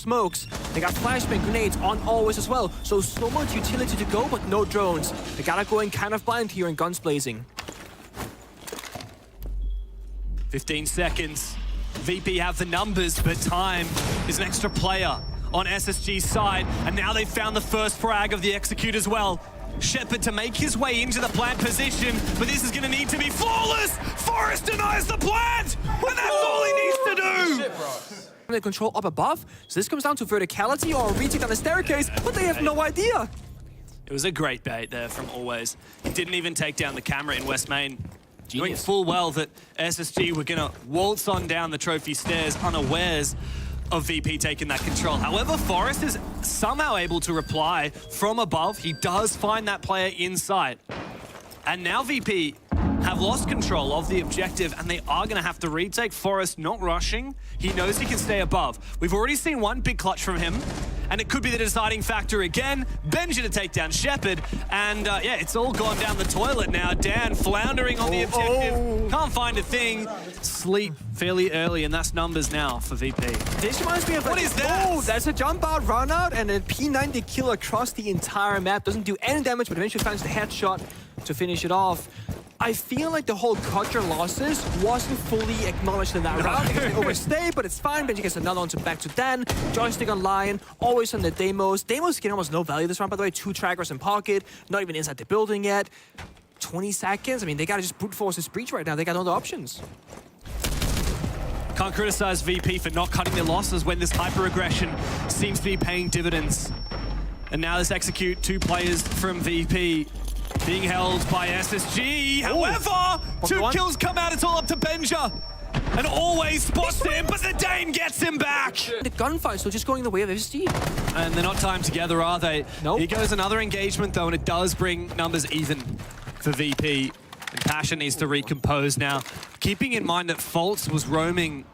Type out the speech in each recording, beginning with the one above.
smokes. They got flashbang grenades on always as well. So much utility to go, but no drones. They gotta go in kind of blind here and guns blazing. 15 seconds. VP have the numbers, but time is an extra player on SSG's side. And now they've found the first frag of the Execute as well. Shepard to make his way into the plant position, but this is going to need to be flawless. Forrest denies the plant, and that's all he needs to do. They control up above, so this comes down to verticality or retake on the staircase, but they have no idea. It was a great bait there from Always. He didn't even take down the camera in West Main. Knowing Genius. full well that SSG were going to waltz on down the trophy stairs unawares of VP taking that control. However, Forrest is somehow able to reply from above. He does find that player in sight. And now VP have lost control of the objective, and they are going to have to retake. Forrest not rushing. He knows he can stay above. We've already seen one big clutch from him, and it could be the deciding factor again. Benja to take down Shepard, and yeah, it's all gone down the toilet now. Dan floundering on the objective. Can't find a thing. Sleep fairly early, and that's numbers now for VP. This reminds me of What is that? Oh, that's a jump out, run out, and a P90 kill across the entire map. Doesn't do any damage, but eventually finds the headshot to finish it off. I feel like the whole Kutcher losses wasn't fully acknowledged in that round because they overstayed, but it's fine. Benji gets another one to back to Dan. Joystick on Lion, always on the Deimos. Deimos getting almost no value this round, by the way. 2 trackers in pocket, not even inside the building yet. 20 seconds. I mean, they gotta just brute force this breach right now. They got no other options. Can't criticize VP for not cutting their losses when this hyper-aggression seems to be paying dividends. And now this Execute, 2 players from VP being held by SSG. However, 2 kills come out. It's all up to Benja. And Always spots him, but the Dane gets him back. The gunfight still just going the way of SSG. And they're not timed together, are they? Nope. Here goes another engagement, though, and it does bring numbers even for VP. And Passion needs to recompose now. Keeping in mind that Fultz was roaming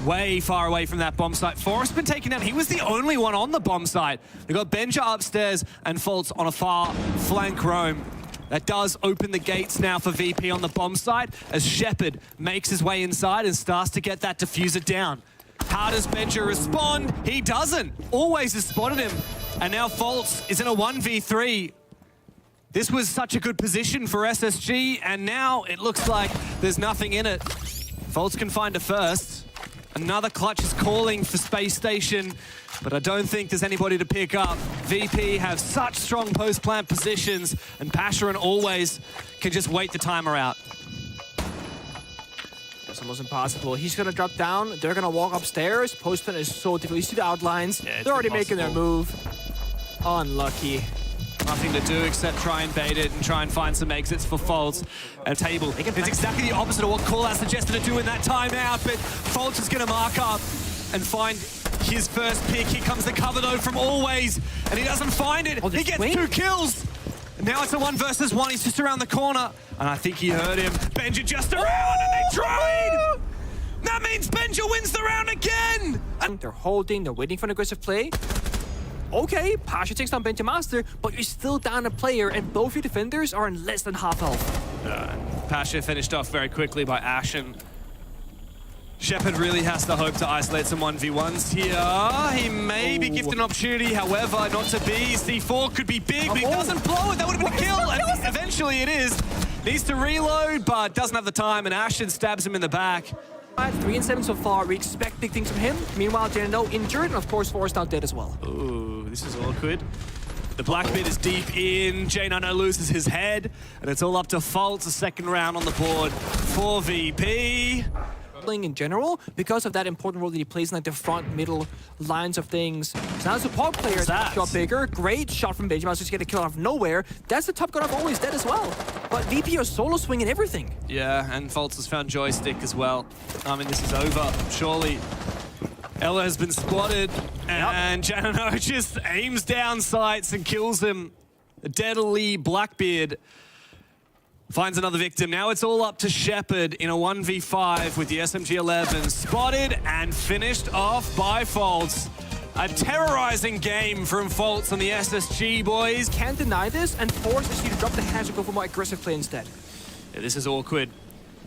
way far away from that bomb site. Forrest been taken down. He was the only one on the bomb site. They've got Benja upstairs and Fultz on a far flank roam. That does open the gates now for VP on the bomb site as Shepard makes his way inside and starts to get that diffuser down. How does Benja respond? He doesn't. Always has spotted him. And now Fultz is in a 1v3. This was such a good position for SSG, and now it looks like there's nothing in it. Fultz can find a first. Another clutch is calling for Space Station, but I don't think there's anybody to pick up. VP have such strong post-plant positions, and Pasha and Always can just wait the timer out. That's almost impossible. He's gonna drop down, they're gonna walk upstairs. Post-plant is so difficult. You see the outlines, Yeah, they're already impossible. making their move. Unlucky. Nothing to do except try and bait it and try and find some exits for Fultz. A table. It's exactly the opposite of what Callout suggested to do in that timeout, but Fultz is going to mark up and find his first pick. Here comes the cover, though, from Always, and he doesn't find it. He gets 2 kills. And now it's a 1 versus 1. He's just around the corner, and I think he heard him. Benja just around, and they trade! That means Benja wins the round again! And They're holding, they're waiting for an aggressive play. Okay, Pasha takes down Benja Master, but you're still down a player, and both your defenders are in less than half health. Pasha finished off very quickly by Ashen. Shepard really has to hope to isolate some 1v1s here. He may be gifted an opportunity, however, not to be. C4 could be big, but he doesn't blow it. That would have been a kill, and eventually it is. Needs to reload, but doesn't have the time, and Ashen stabs him in the back. 3 and 7 so far. We expect big things from him. Meanwhile, Jano injured, and of course, Forrest out dead as well. Ooh, this is awkward. The black bit is deep in. J9 loses his head, and it's all up to Fultz. A second round on the board for VP. In general, because of that important role that he plays in like the front, middle lines of things. So now the support player shot bigger. Great shot from Benjamin, just get a kill out of nowhere. That's the top gun of Always dead as well. But VP are solo swinging everything. Yeah, and Fultz has found joystick as well. I mean, this is over, surely. Ella has been spotted, and Janino just aims down sights and kills him. Deadly Blackbeard finds another victim. Now it's all up to Shepard in a 1v5 with the SMG-11. Spotted and finished off by Fultz. A terrorizing game from Fultz on the SSG, boys. Can't deny this and forces you to drop the hatch and go for more aggressive play instead. Yeah, this is awkward.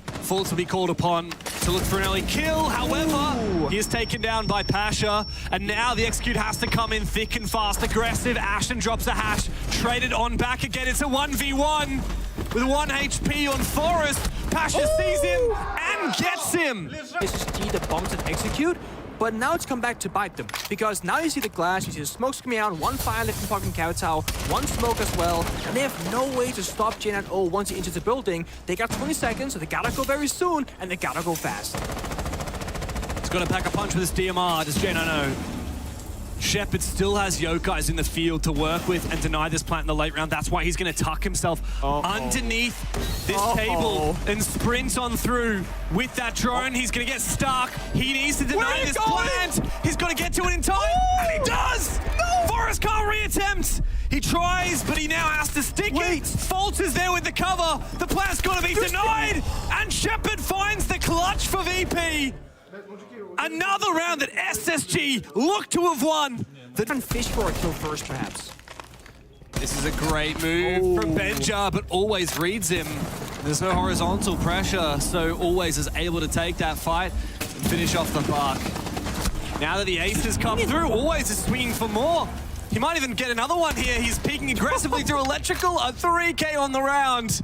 Fultz will be called upon to look for an early kill. However, he is taken down by Pasha, and now the execute has to come in thick and fast. Aggressive. Ashen drops a hash, traded on back again. It's a 1v1 with 1 HP on Forest. Pasha sees him and gets him. SSG the bombs and execute, but now it's come back to bite them, because now you see the glass, you see the smokes coming out, 1 fire left from fucking Kowtow, 1 smoke as well, and they have no way to stop J9O once he enters the building. They got 20 seconds, so they gotta go very soon, and they gotta go fast. He's got to pack a punch with his DMR, does J9O. Shepard still has Yokais in the field to work with and deny this plant in the late round. That's why he's going to tuck himself underneath this table and sprint on through with that drone. He's going to get stuck. He needs to deny this plant. He's got to get to it in time, and he does! No! Forrest can't reattempt. He tries, but he now has to stick it. Fultz is there with the cover. The plant's got to be denied, and Shepard finds the clutch for VP. Another round that SSG look to have won. They can fish for a kill first, perhaps. This is a great move from Benja, but always reads him. There's no horizontal pressure, so always is able to take that fight and finish off the buck. Now that the ace has come through, always is swinging for more. He might even get another one here. He's peeking aggressively through electrical. A 3K on the round.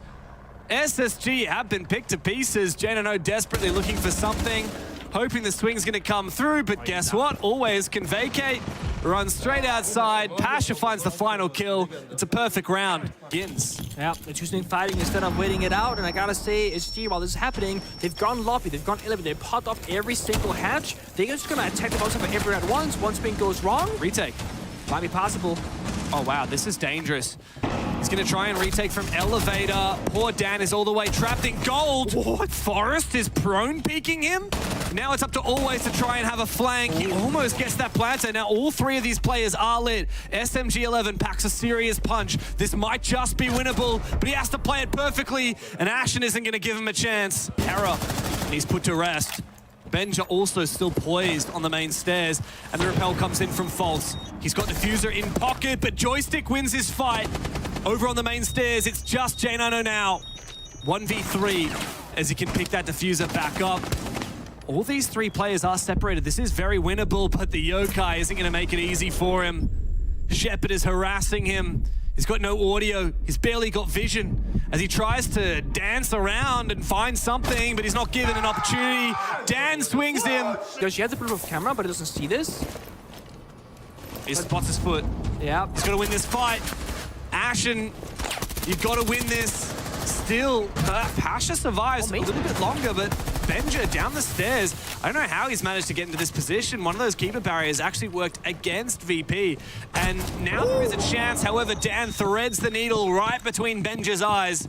SSG have been picked to pieces. J9O desperately looking for something, hoping the swing's going to come through, but guess what? Always can vacate, run straight outside. Pasha finds the final kill. It's a perfect round. Begins. Yeah, they're choosing fighting instead of waiting it out, and I gotta say, SG, while this is happening, they've gone lobby, they've gone elevator, they popped off every single hatch. They're just gonna attack the boss of every at once. One spin goes wrong. Retake. Might be possible. Oh wow, this is dangerous. He's going to try and retake from elevator. Poor Dan is all the way trapped in gold. What? Forrest is prone peeking him. Now it's up to Always to try and have a flank. He almost gets that planter. Now all 3 of these players are lit. SMG11 packs a serious punch. This might just be winnable, but he has to play it perfectly, and Ashen isn't going to give him a chance. Terror, and he's put to rest. Benja also still poised on the main stairs, and the repel comes in from Fultz. He's got Diffuser in pocket, but Joystick wins his fight. Over on the main stairs, it's just J9O now. 1v3 as he can pick that Diffuser back up. All these 3 players are separated. This is very winnable, but the Yokai isn't going to make it easy for him. Shepard is harassing him. He's got no audio. He's barely got vision as he tries to dance around and find something, but he's not given an opportunity. Dan swings him. She has a bit of camera, but he doesn't see this. He spots his foot. Yeah. He's got to win this fight. Ashen, you've got to win this. Still, Pasha survives a little bit longer, but Benja down the stairs. I don't know how he's managed to get into this position. One of those keeper barriers actually worked against VP. And now there is a chance. However, Dan threads the needle right between Benja's eyes.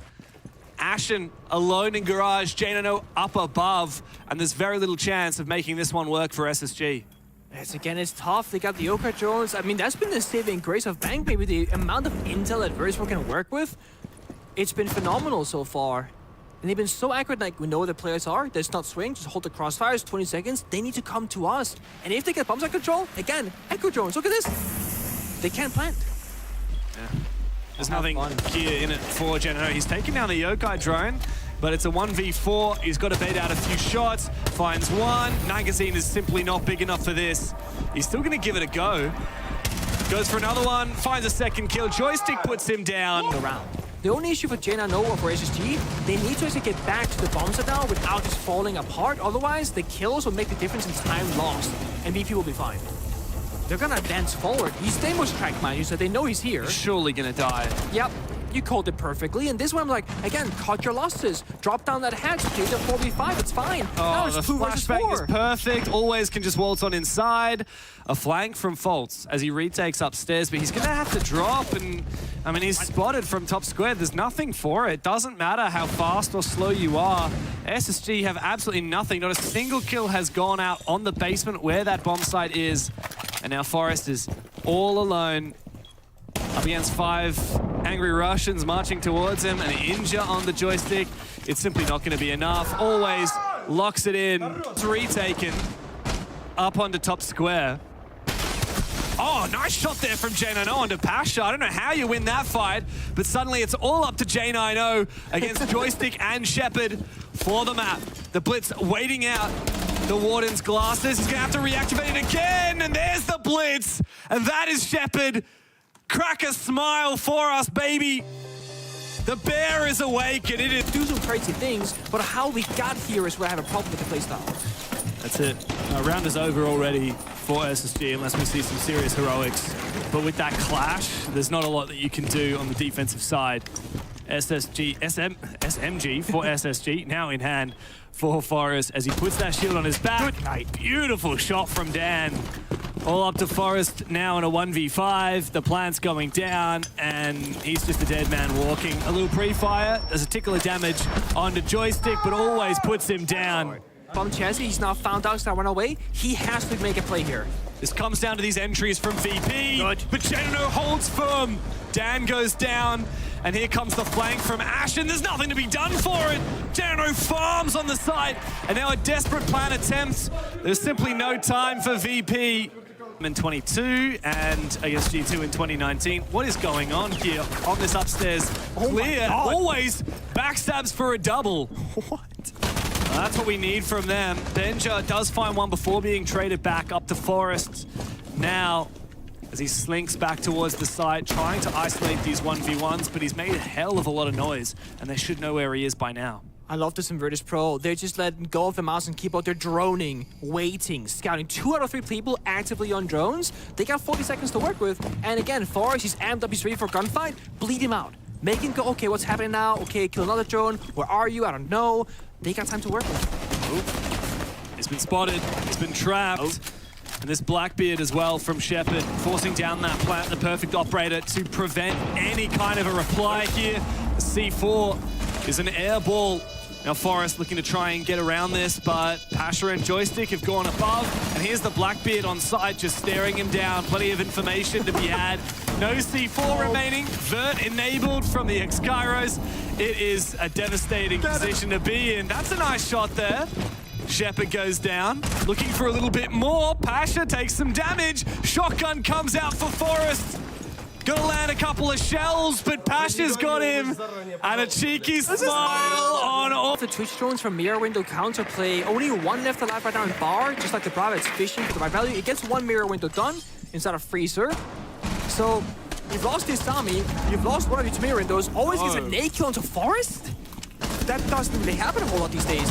Ashen alone in garage, J9O up above, and there's very little chance of making this one work for SSG. Yes, again, it's tough. They got the Yokai drones. I mean, that's been the saving grace of Bang, maybe the amount of intel that Verismo can work with. It's been phenomenal so far. And they've been so accurate, like, we know where the players are. There's not swing, just hold the crossfires, 20 seconds. They need to come to us. And if they get bombs out control, again, Echo drones, look at this. They can't plant. Yeah. There's nothing here in it for J9O. He's taking down the Yokai drone, but it's a 1v4. He's got to bait out a few shots, finds one. Magazine is simply not big enough for this. He's still going to give it a go. Goes for another one, finds a second kill. Joystick puts him down. Around. The only issue for J9O or for SSG, they need to actually get back to the bomb set now without just falling apart. Otherwise, the kills will make the difference in time lost, and BP will be fine. They're gonna advance forward. He's Demo's track, man. You said they know he's here. He's surely gonna die. Yep. You called it perfectly, and this one I'm like, again, cut your losses. Drop down that hatch, play the 4v5, it's fine. Now it's the 2 versus 4. flashbang is perfect. Always can just waltz on inside. A flank from Fultz as he retakes upstairs, but he's gonna have to drop, and I mean, he's spotted from top square. There's nothing for it. Doesn't matter how fast or slow you are. SSG have absolutely nothing. Not a single kill has gone out on the basement where that bomb site is. And now Forrest is all alone up against 5 angry Russians marching towards him. An injure on the joystick. It's simply not going to be enough. Always locks it in. 3 taken. Up onto top square. Oh, nice shot there from J90 onto Pasha. I don't know how you win that fight, but suddenly it's all up to J90 against Joystick and Shepard for the map. The Blitz waiting out the Warden's glasses. He's going to have to reactivate it again, and there's the Blitz. And that is Shepard. Crack a smile for us, baby. The bear is awake, and it is... Do some crazy things, but how we got here is where I have a problem with the playstyle. That's it. Round is over already for SSG, unless we see some serious heroics. But with that clash, there's not a lot that you can do on the defensive side. SMG for SSG, now in hand for Forrest as he puts that shield on his back. Good night. Beautiful shot from Dan. All up to Forrest now in a 1v5. The plant's going down, and he's just a dead man walking. A little pre-fire. There's a tickle of damage onto Joystick, but always puts him down. From Chelsea, he's now found out to run away. He has to make a play here. This comes down to these entries from VP. Good. But J90 holds firm. Dan goes down, and here comes the flank from Ash, and there's nothing to be done for it. J90 farms on the side, and now a desperate plan attempt. There's simply no time for VP. In 22 and against G2 in 2019. What is going on here on this upstairs clear? Always backstabs for a double. What? Well, that's what we need from them. Benja does find one before being traded back up to Forest. Now, as he slinks back towards the side, trying to isolate these 1v1s, but he's made a hell of a lot of noise, and they should know where he is by now. I love this in Virtus Pro. They're just letting go of the mouse and keyboard. They're droning, waiting, scouting. 2 out of 3 people actively on drones. They got 40 seconds to work with. And again, Forrest, he's amped up, he's ready for a gunfight. Bleed him out. Make him go, okay, what's happening now? Okay, kill another drone. Where are you? I don't know. They got time to work with. Oh. He's been spotted. He's been trapped. Oh. And this Blackbeard as well from Shepard, forcing down that plant, the perfect operator to prevent any kind of a reply here. The C4 is an air ball. Now Forrest looking to try and get around this, but Pasha and Joystick have gone above. And here's the Blackbeard on side, just staring him down. Plenty of information to be had. No C4 remaining. Vert enabled from the X-Kairos. It is a devastating position to be in. That's a nice shot there. Shepard goes down, looking for a little bit more. Pasha takes some damage. Shotgun comes out for Forrest. Gonna land a couple of shells, but Pasha's got him. And a cheeky smile on all. The Twitch drones from mirror window counterplay. Only 1 left alive right now in bar, just like the Bravo. It's fishing for the right value. It gets 1 mirror window done inside a freezer. So you've lost this Tommy. You've lost one of your 2 mirror windows. Always gets a nade kill into Forest. That doesn't really happen a whole lot these days.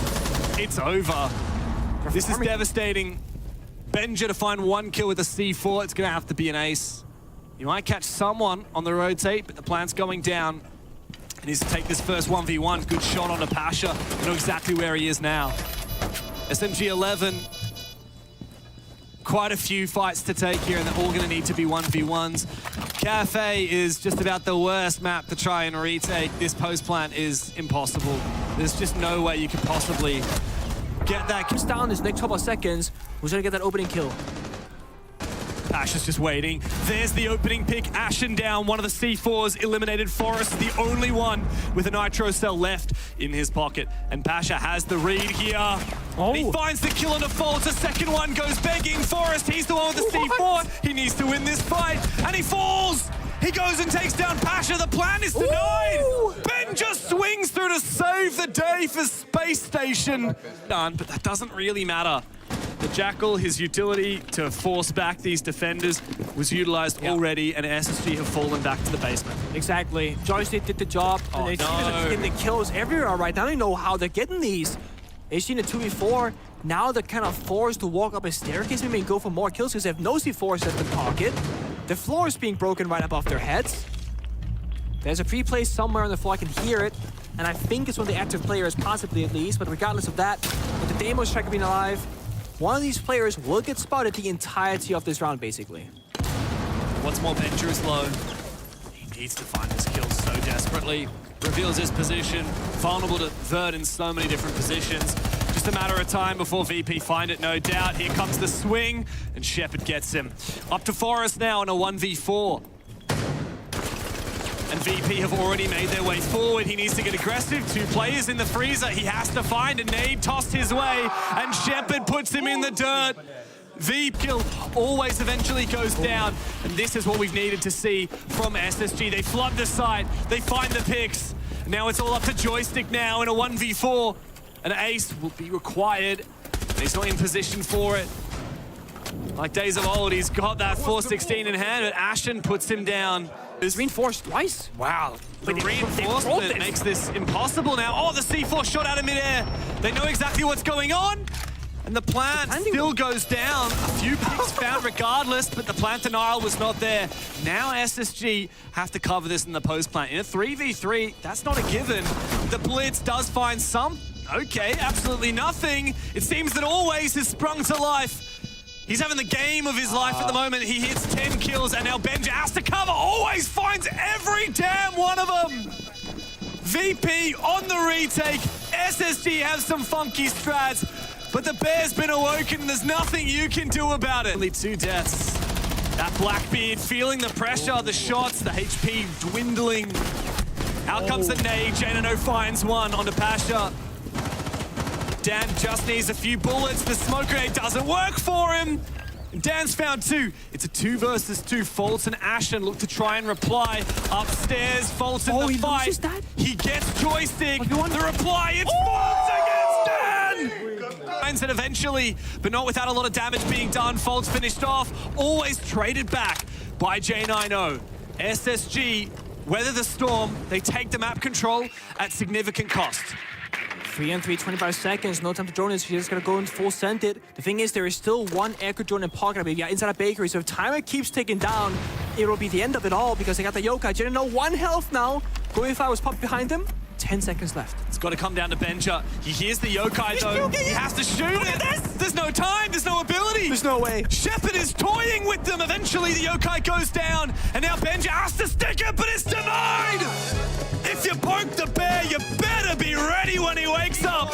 It's over. This is devastating. Benja to find 1 kill with a C4. It's gonna have to be an ace. You might catch someone on the rotate, but the plant's going down. He needs to take this first 1v1. Good shot onto Pasha. You know exactly where he is now. SMG 11. Quite a few fights to take here, and they're all going to need to be 1v1s. Cafe is just about the worst map to try and retake. This post plant is impossible. There's just no way you could possibly get that. Comes down this next couple of seconds. Who's going to get that opening kill? Ash is just waiting. There's the opening pick. Ashen down. One of the C4s eliminated. Forrest, the only one with a nitro cell left in his pocket. And Pasha has the read here. Oh. He finds the kill on default. A second one goes begging. Forrest, he's the one with the C4. He needs to win this fight. And he falls. He goes and takes down Pasha. The plan is denied. Ooh. Ben just swings through to save the day for Space Station. Done, but that doesn't really matter. The Jackal, his utility to force back these defenders, was utilized already, and SSG have fallen back to the basement. Exactly. Joystick did the job, and they're getting the kills everywhere right now. They know how they're getting these. They've seen a 2v4. Now they're kind of forced to walk up a staircase, maybe go for more kills because they have no C4s at the pocket. The floor is being broken right above their heads. There's a free play somewhere on the floor. I can hear it. And I think it's one of the active players, possibly at least. But regardless of that, with the Demo Striker being alive, one of these players will get spotted the entirety of this round, basically. What's more, Benja is low. He needs to find this kill so desperately. Reveals his position, vulnerable to Vert in so many different positions. Just a matter of time before VP find it, no doubt. Here comes the swing, and Shepard gets him. Up to Forrest now in a 1v4. And VP have already made their way forward. He needs to get aggressive. 2 players in the freezer. He has to find a nade tossed his way, and Shepard puts him in the dirt. V kill always eventually goes down, and this is what we've needed to see from SSG. They flood the site, they find the picks. Now it's all up to Joystick now in a 1v4. An ace will be required. He's not in position for it. Like days of old, he's got that 416 in hand, but Ashen puts him down. It's reinforced twice. Wow, the But reinforcement makes this impossible now. Oh, the C4 shot out of midair. They know exactly what's going on. And the plant still goes down. A few picks found regardless, but the plant denial was not there. Now SSG have to cover this in the post plant. In a 3v3, that's not a given. The blitz does find some. Okay, absolutely nothing. It seems that Always has sprung to life. He's having the game of his life at the moment. He hits 10 kills, and now Benja has to cover. Always finds every damn one of them. VP on the retake. SSG have some funky strats, but the bear's been awoken, and there's nothing you can do about it. Only 2 deaths. That Blackbeard feeling the pressure, the shots, the HP dwindling. Out comes the nade. Janino finds one onto Pasha. Dan just needs a few bullets. The smoke grenade doesn't work for him. Dan's found 2. It's a 2 versus 2. Fultz and Ashen look to try and reply. Upstairs, Fultz in the fight. Loses that? He gets Joystick. The reply, it's Fultz against Dan! Finds it eventually, but not without a lot of damage being done. Fultz finished off. Always traded back by J90. SSG weather the storm. They take the map control at significant cost. 3 and 3, 25 seconds. No time to drone this. He's just gonna go and full send it. The thing is, there is still one Echo drone in pocket, maybe inside a bakery. So if timer keeps ticking down, it will be the end of it all because they got the yokai. Didn't know 1 health now. Going Fire was popped behind him. 10 seconds left. It's got to come down to Benja. He hears the yokai though. He has to shoot it. There's no time. There's no ability. There's no way. Shepard is toying with them. Eventually the yokai goes down, and now Benja has to stick it, but it's denied. If you poke the bear, you better be ready when he wakes up.